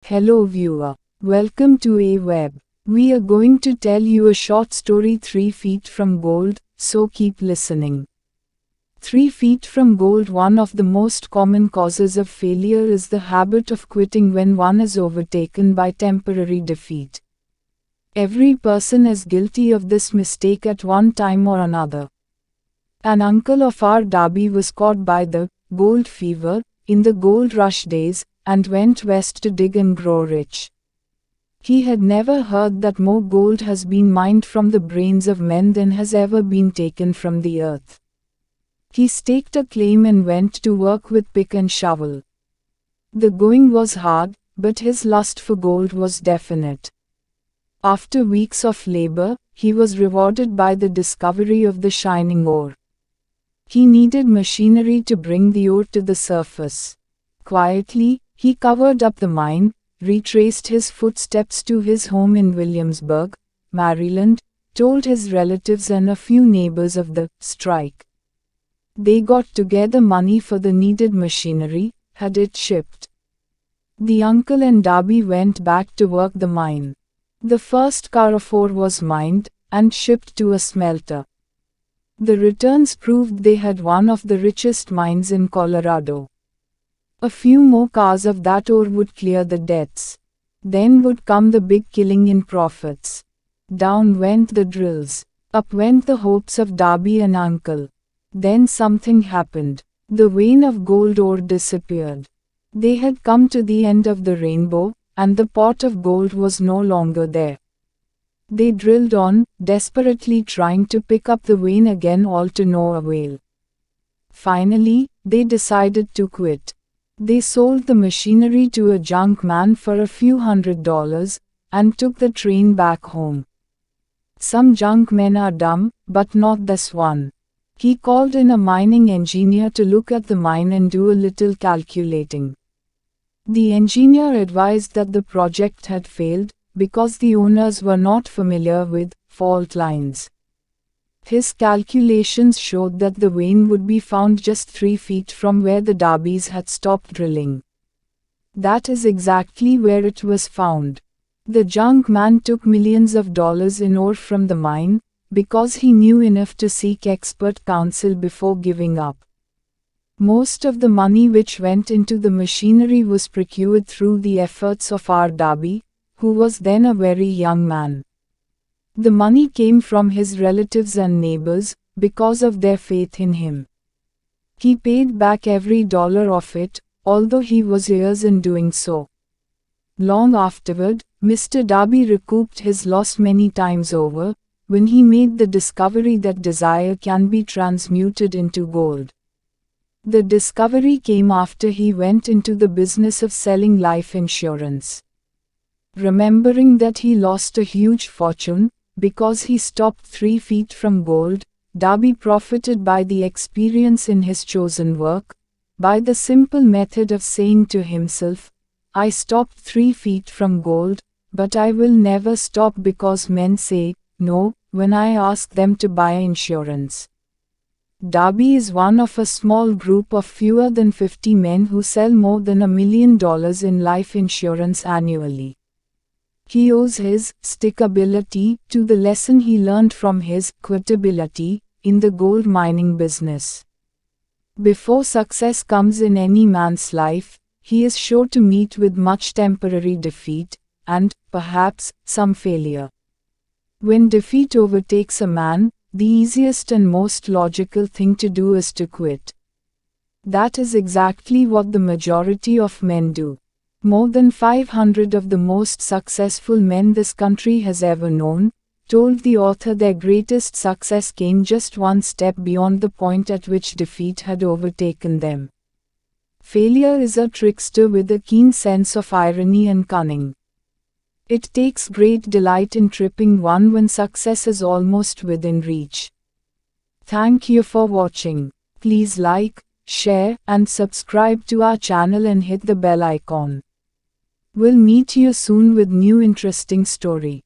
Hello viewer, welcome to EWEB. We are going to tell you a short story 3 feet from gold, so keep listening. 3 feet from gold. One of the most common causes of failure is the habit of quitting when one is overtaken by temporary defeat. Every person is guilty of this mistake at one time or another. An uncle of our Darby was caught by the gold fever in the gold rush days and went west to dig and grow rich. He had never heard that more gold has been mined from the brains of men than has ever been taken from the earth. He staked a claim and went to work with pick and shovel. The going was hard, but his lust for gold was definite. After weeks of labor, he was rewarded by the discovery of the shining ore. He needed machinery to bring the ore to the surface. Quietly, he covered up the mine, retraced his footsteps to his home in Williamsburg, Maryland, told his relatives and a few neighbors of the strike. They got together money for the needed machinery, had it shipped. The uncle and Darby went back to work the mine. The first car of ore was mined and shipped to a smelter. The returns proved they had one of the richest mines in Colorado. A few more cars of that ore would clear the debts. Then would come the big killing in profits. Down went the drills. Up went the hopes of Darby and uncle. Then something happened. The vein of gold ore disappeared. They had come to the end of the rainbow, and the pot of gold was no longer there. They drilled on, desperately trying to pick up the vein again, all to no avail. Finally, they decided to quit. They sold the machinery to a junk man for a few $100s, and took the train back home. Some junk men are dumb, but not this one. He called in a mining engineer to look at the mine and do a little calculating. The engineer advised that the project had failed, because the owners were not familiar with fault lines. His calculations showed that the vein would be found just 3 feet from where the Darbys had stopped drilling. That is exactly where it was found. The junk man took millions of dollars in ore from the mine, because he knew enough to seek expert counsel before giving up. Most of the money which went into the machinery was procured through the efforts of our Darby, who was then a very young man. The money came from his relatives and neighbors, because of their faith in him. He paid back every dollar of it, although he was years in doing so. Long afterward, Mr. Darby recouped his loss many times over, when he made the discovery that desire can be transmuted into gold. The discovery came after he went into the business of selling life insurance. Remembering that he lost a huge fortune, because he stopped 3 feet from gold, Darby profited by the experience in his chosen work, by the simple method of saying to himself, "I stopped 3 feet from gold, but I will never stop because men say no when I ask them to buy insurance." Darby is one of a small group of fewer than 50 men who sell more than $1 million in life insurance annually. He owes his stickability to the lesson he learned from his quitability in the gold mining business. Before success comes in any man's life, he is sure to meet with much temporary defeat, and, perhaps, some failure. When defeat overtakes a man, the easiest and most logical thing to do is to quit. That is exactly what the majority of men do. More than 500 of the most successful men this country has ever known, told the author their greatest success came just one step beyond the point at which defeat had overtaken them. Failure is a trickster with a keen sense of irony and cunning. It takes great delight in tripping one when success is almost within reach. Thank you for watching. Please like, share, and subscribe to our channel and hit the bell icon. We'll meet you soon with new interesting story.